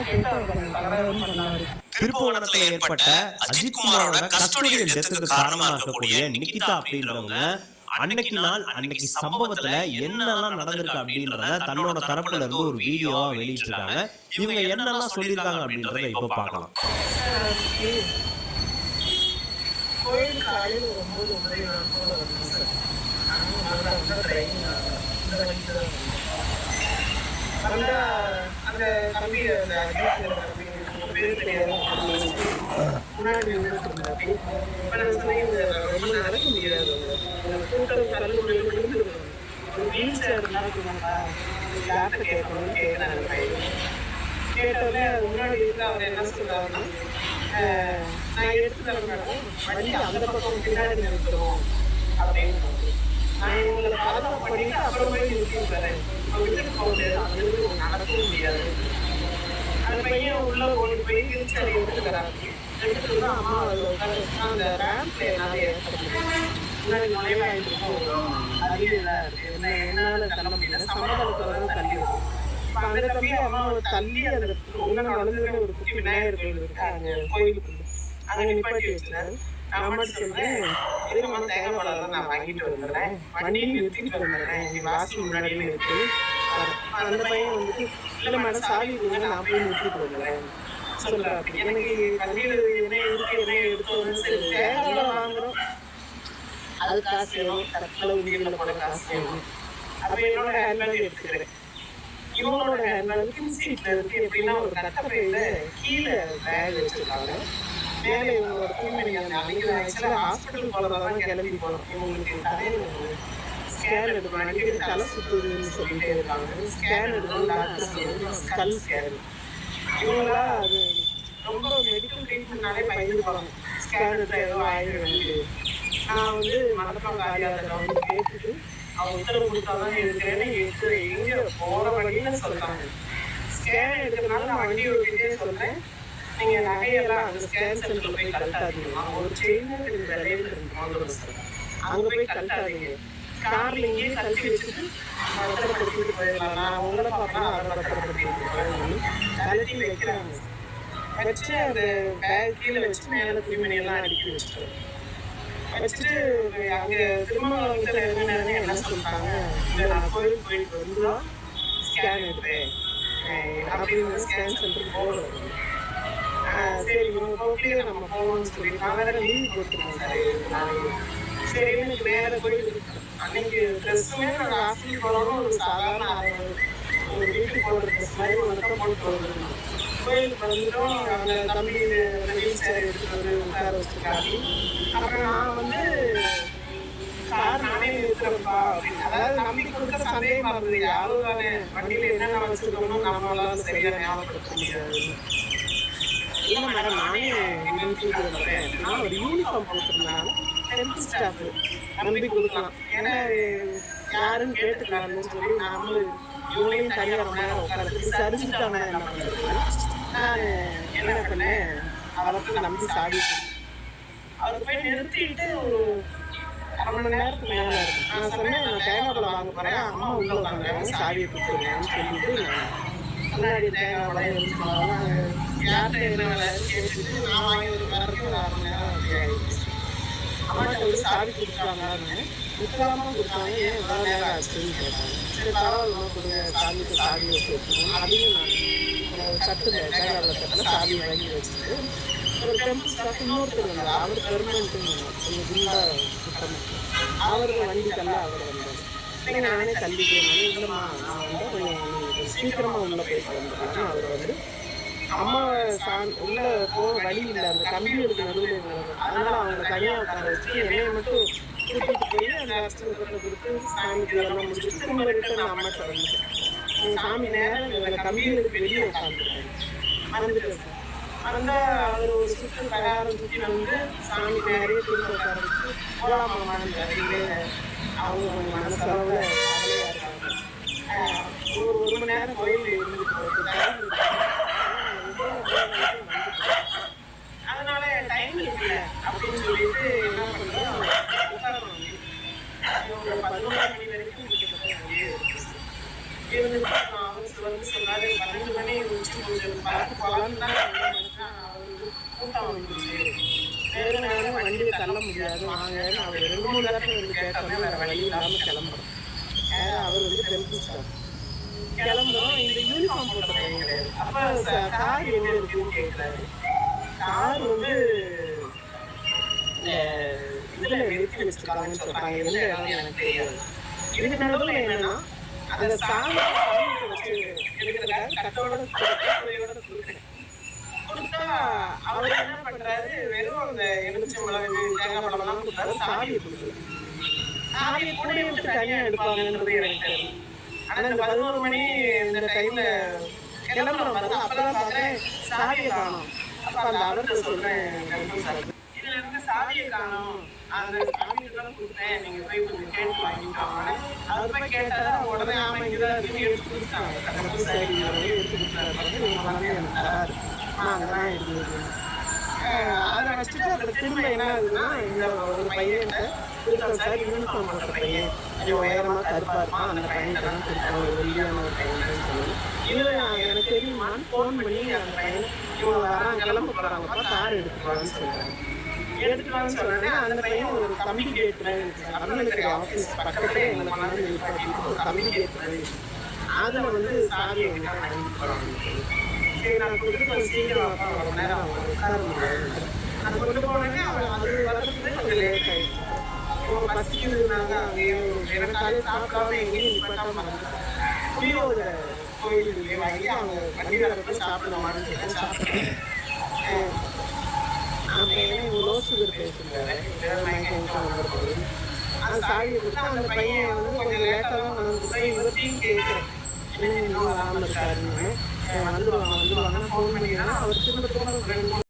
கேட்டு அவர் கொஞ்சம் தகராறும் பண்ணாரு. திருப்புவனத்துல ஏற்பட்ட அஜித்குமாரோட கஸ்டோடியல் டெத்துக்கு காரணமா இருக்கக்கூடிய நிகிதா அப்படின்றவங்க அன்னைக்கு சம்பவத்துல என்னெல்லாம் நடந்திருக்கு அப்படின்றத தன்னோட தரப்புல இருந்து ஒரு வீடியோவா வெளியிட்டிருக்காங்க. இவங்க என்னெல்லாம் சொல்லியிருக்காங்க அப்படின்றத இப்ப பார்க்கலாம். கோயில் காலையில் ஒரு 9 போல வரணும் சார். அந்த ட்ரெயின் இந்த வழிக்கு தான் அந்த தம்பி அந்த அஜித் தம்பி பேர் தெரியாது முன்னாடி நின்றுட்டு இருந்தாப்பி. இப்போ நான் சொன்னேன் ரொம்ப நடக்க முடியாது, கூட்டம் கல்லூரி விழுந்துருக்கணும், ஒரு வீல் சேர் இருந்தால் கொடுங்கப்பா யார்கிட்ட கேட்கணும்னு கேட்குறாங்க பையன். கேட்டோடனே அது முன்னாடி இருந்து அவர் என்ன சொல்றாருன்னா, நான் எடுத்து தரேன் வண்டி அந்த பக்கம் பின்னாடி நிறுத்துறோம் அப்படின்னு. நான் இவங்களை பாதுகாப்பு பண்ணிட்டு அப்புறம் போய் நிறுத்தி தரேன், இப்போ விட்டுட்டு போக முடியாது, அது நடக்கவும் முடியாது. அந்த பையன் உள்ள ஓடி போய் கிழிச்சாடி எடுத்து தராங்க. எடுத்துட்டு தான் அம்மா அந்த ரேம்ப்ல என்னால் முன்னாடி நுழைவாயிருக்கும் அறிவியலாக இருக்கு, என்னால் தள்ள முடியல, சமதளத்தில் தான் தள்ளி இருக்கும். அந்த தம்பி அம்மாவை தள்ளி அந்த உள்ள வளர்ந்துட்டு ஒரு குட்டி விநாயகர் கோயில் இருக்கு அங்கே கோயிலுக்குள்ள அங்கே நிப்பாட்டி வச்சுருந்தாரு. நான் அம்மாட்டு சொல்றேன், எதிரமான தேங்காய் பழம் நான் வாங்கிட்டு வந்துடுறேன், வண்டியும் நிறுத்திட்டு வந்துடுறேன், எங்க வாசல் முன்னாடியும் நிறுத்தி. அந்த பையன் வந்துட்டு இல்லை மேடம் சாவி கொடுங்க நான் போய் நிறுத்திட்டு வந்துடுறேன் சொல்றேன். அப்படி எனக்கு வண்டியில் என்ன இருக்கு என்ன எடுத்தோம்னு சரி தேங்காய் வாங்குறோம், அது காசு வேணும், கரெக்டாக உண்டியில் போட காசு வேணும். அப்போ என்னோட ஹேண்ட்பேக் எடுத்துக்கிறேன். இவங்களோட ஹேண்ட்பேக் சீட்ல இருக்கு. எப்படின்னா ஒரு கட்டப்பையில கீழே பேக் வச்சிருக்காங்க, மேலே இவங்களோட தூய்மணி. அன்னைக்கு ஆக்சுவலாக ஹாஸ்பிட்டல் போகிறதான் கிளம்பி போனோம். இவங்களுக்கு தலையில் ஸ்கேன் எடுக்கணும், அடிக்கடி தலை சுற்றுதுன்னு சொல்லிட்டே இருக்காங்க. ஸ்கேன் எடுக்கணும் டாக்டர் சொல்லுங்க, ஸ்கல் ஸ்கேன். இவங்களா அது ரொம்ப மெடிக்கல் ட்ரீட்மெண்ட்னாலே பயந்து போகிறாங்க, ஸ்கேன் எடுத்தால் ஏதோ ஆயிடுவேன். நான் வந்து மனப்பாங்க ஆகாத வந்து கேட்டுட்டு அவங்க உத்தரவு கொடுத்தாதான் இருக்கிறேன்னு எங்கே போகிற வழின்னு சொல்கிறாங்க. ஸ்கேன் எடுக்கிறதுனால நான் வண்டி ஓட்டிகிட்டே சொல்கிறேன், நீங்கள் நகையெல்லாம் அந்த ஸ்கேன் சென்டரில் போய் கழட்டாதீங்க, ஒரு செயின் இந்த விலையில் இருக்கு அங்கே போய் கழட்டாதீங்க, காரில் இங்கேயே கழட்டி வச்சுட்டு பத்திரப்படுத்திட்டு போயிடலாம், நான் உங்களை பார்ப்பேன் அதை பத்திரப்படுத்திட்டு போயிடணும் கழட்டி வைக்கிறாங்க. வச்சு அந்த பேக் கீழே வச்சு மேலே துணிமணியெல்லாம் அடுக்கி வச்சுட்டு வச்சுட்டு அங்கே திருமணத்தில் இருந்தானே என்ன சொல்லிட்டாங்க, இல்லை நான் கோயிலுக்கு போயிட்டு வந்துடும் ஸ்கேன் எடுப்பேன் அப்படின்னு ஸ்கேன் சென்டருக்கு போகணும். சரி இவங்க போக்கிலே நம்ம போகணும்னு சொல்லி நான் வேறு லீவ் போட்டுருவோம் சார் நாளைக்கு. சரி எனக்கு வேறு கோயிலுக்கு அன்னைக்கு ட்ரெஸ்ஸுமே நாங்கள் ஹாஸ்பிட்டல் போகிறோம், ஒரு சாதாரண ஒரு வீட்டுக்கு போடுற ட்ரெஸ் மாதிரி ஒன்று போட்டு போடுறோம். கோயிலுக்கு வந்துட்டோம், அந்த தம்பி வீல் சேர் எடுத்துகிட்டு வந்து உட்கார வச்சுருக்காங்க. அப்புறம் நான் வந்து கார் நானே நிறுத்துறப்பா அப்படின்னு, அதாவது நம்பிக்கை கொடுக்குற சந்தேகமாக இருந்தது, யாரும் தானே வண்டியில் என்னென்ன வச்சுருக்கணும் நம்மளால சரியாக ஞாபகப்படுத்த முடியாது. இல்லை மேடம் நானே நிறுத்திட்டு வரேன், நான் ஒரு யூனிஃபார்ம் போட்டிருந்தேன், டெம்பிள் ஸ்டாஃபு நம்பி கொடுக்கலாம், ஏன்னா யாருன்னு கேட்டுக்கலாம்னு சொல்லி நம்மளும் இவங்களையும் தனியாக ரொம்ப நேரம் உட்காந்து சரிஞ்சுட்டாங்க. என்ன பண்ணுறது, நான் என்ன பண்ணேன், அவருக்கு நம்பி சாவி அவருக்கு போய் நிறுத்திட்டு ஒரு 1/2 மணி நேரத்துக்கு மேலே இருக்கும். நான் சொன்னேன் நான் தேங்காய் பழம் வாங்க போகிறேன், அம்மா உள்ளே உட்காந்துருக்காங்க சாவியை கொடுத்துருங்கன்னு சொல்லிட்டு நான் முன்னாடி தேங்காய் பழம் எடுத்துக்கலாம் யார்கிட்ட என்ன வேலைன்னு கேட்டுட்டு நான் வாங்கி ஒரு வரைக்கும் ஒரு 1/2 மணி நேரம் அப்படி ஆகிடுச்சு. அம்மாட்ட வந்து சாவி கொடுத்துருக்காங்கன்னு நிற்காம கொடுத்தாங்க, ஏன் இவ்வளோ நேரம் ஆச்சுன்னு கேட்டாங்க. சரி பரவாயில்ல கொடுங்க சாமிக்கு சாவி வச்சு வச்சுக்கணும். அதையும் நான் தட்டுல தேங்காய் தட்டில் சாவி வாங்கி வச்சுட்டு ஒரு டெம்பிள் ஸ்டாஃப் இன்னொருத்தர் வந்தார், அவர் பெர்மனண்ட்டுன்னு கொஞ்சம் குண்டாக சுத்தமாக அவருக்கு வண்டிக்கெல்லாம் அவர் வந்தார். சரி நானே தள்ளிக்கிறேன், இல்லைம்மா நான் வந்து கொஞ்சம் சீக்கிரமாக உள்ளே போயிட்டு வந்துடுறேன். அவர் வந்து அம்மாவை உள்ளே போக வழி இல்லை, அந்த கம்பி எடுக்க நடுவில் இருந்தாங்க, அதனால் அவங்க தனியாக உட்கார வச்சுட்டு என்னையை மட்டும் கூட்டிகிட்டு போய் அந்த அர்ச்சனத்தில் கொடுத்து சாமிக்கு எல்லாம் முடிச்சுட்டு திரும்ப ரிட்டர்ன் அம்மாட்ட வந்துட்டேன். எங்கள் சாமி நேரம் அந்த கம்பிகளுக்கு வெளியே உட்காந்துருக்காங்க. மறந்துட்டேன் சார். மறந்தால் அவர் ஒரு சுற்று பிரகாரம் சுற்றி வந்து சாமி நிறைய திரும்ப உட்கார வச்சு போலாமான்னு அவங்க கொஞ்சம் மனசளவில் கவலையாக இருக்காங்க. ஒரு மணி நேரம் கோயில் இருந்துட்டு அதனால டைம் இருக்குல்ல அப்படின்னு சொல்லிட்டு என்ன பண்ணுறோம், உட்காரணும் 11 மணி வரைக்கும் இருந்துட்டு அவசர வந்து சொன்னாரு 12 மணி முடிச்சு கொஞ்சம் பார்த்து போகலான்னு தான் அவருக்கு கூட்டம் வந்துச்சு. வேற நேரம் வண்டியை தள்ள முடியாது வாங்கன்னு அவர் 2-3 தடவை வந்து கேட்டோம்னா வேற வழி இல்லாமல் கிளம்புறோம். அவர் வந்து டெம்பிள்ஸ்டார் கிளம்புறோம். இந்த யூனிஃபார்ம் போட்ட பையன் கிடையாது. அப்போ கார் எங்கே இருக்குன்னு கேட்குறாரு. கார் வந்து இதில் நிறுத்தி வச்சுருக்காங்கன்னு சொல்கிறாங்க. எந்த இடம் எனக்கு தெரியாது. இதுக்கு நடுவில் என்னன்னா அந்த சாமியை வச்சு எடுக்கிறதுக்காக கட்டோட கொடுக்குறேன். கொடுத்தா அவர் என்ன பண்றாரு, வெறும் அந்த எலுமிச்சம்பழம் தேங்காய் பழம்லாம் கொடுத்தாரு, சாவியை கொடுக்கல. சாவியை கூட விட்டு தனியா எடுப்பாங்கன்றது எனக்கு தெரியும். ஆனா இந்த 11 மணி இந்த டைம்ல கிளம்புறோம் பாருங்க, அப்பதான் பாக்குறேன் சாவியை காணோம். அப்ப அந்த அவர்கிட்ட சொல்றேன், இதுல இருந்து சாவியை காணோம், அந்த சாவியெல்லாம் கொடுத்தேன், நீங்க போய் கொஞ்சம் கேட்டு வாங்கிட்டாங்க. அவர் போய் கேட்டாரா, உடனே ஆமா இங்கதான் இருக்கு எடுத்து கொடுத்தாங்க. சரி எடுத்து கொடுத்தாரு, எனக்கு தராரு, அங்கதான் இருக்குது. அதை வச்சுட்டு அதில் திரும்ப என்ன ஆகுதுன்னா, இந்த ஒரு பையன்கிட்ட கொடுத்தோம் சார், யூனிஃபார்ம் போட்ட பையன் கொஞ்சம் உயரமாக கருப்பாக இருப்பான், அந்த பையன்கிட்ட தான் கொடுத்தோம், ஒரு வெள்ளியான ஒரு பையன் சொல்லணும். இவன் எனக்கு தெரியுமான்னு ஃபோன் பண்ணி அந்த பையன் இவங்க வராங்க, கிளம்ப போகிறாங்கப்பா, கார் எடுத்துக்கலான்னு சொல்கிறாங்க. எடுத்துக்கலான்னு சொல்கிறேன். அந்த பையன் ஒரு கம்பி கேட்டு அருணகிரி ஆஃபீஸ் பக்கத்துலேயே எங்களை கொண்டாந்து ஒரு கம்பி கேட்டு அதில் வந்து சாவியை வந்து வாங்கிட்டு போகிறாங்க. சரி நான் கொடுத்து கொஞ்சம் சீக்கிரம் ரொம்ப நேரம் அவங்க உட்கார முடியாது. அதை கொண்டு போனோடனே அது வர்றதுக்கு கொஞ்சம் லேட் ஆகிடுச்சு. இவங்க பசிக்குதுனாங்க, அங்கேயும் எனக்கு காலையில் சாப்பிடாம எங்கேயும் நிப்பாட்டாம மறந்துட்டாங்க. புளியோதரை கோயிலுக்குள்ளே வாங்கி அவங்க வண்டி வரப்போ சாப்பிடுவாங்கன்னு சொல்லி சாப்பிட்டேன். அப்புறம் இவங்க லோ சுகர் பேசுகிறாரு, அந்த சாவியை கொடுத்து அந்த பையன் வந்து கொஞ்சம் லேட்டாக தான் கொண்டு வந்து இவர்த்தையும் கேட்குறேன், இன்னும் வராமல் இருக்காருன்னு. வந்துடுவாங்கன்னு ஃபோன் பண்ணிங்கன்னா அவர் திரும்ப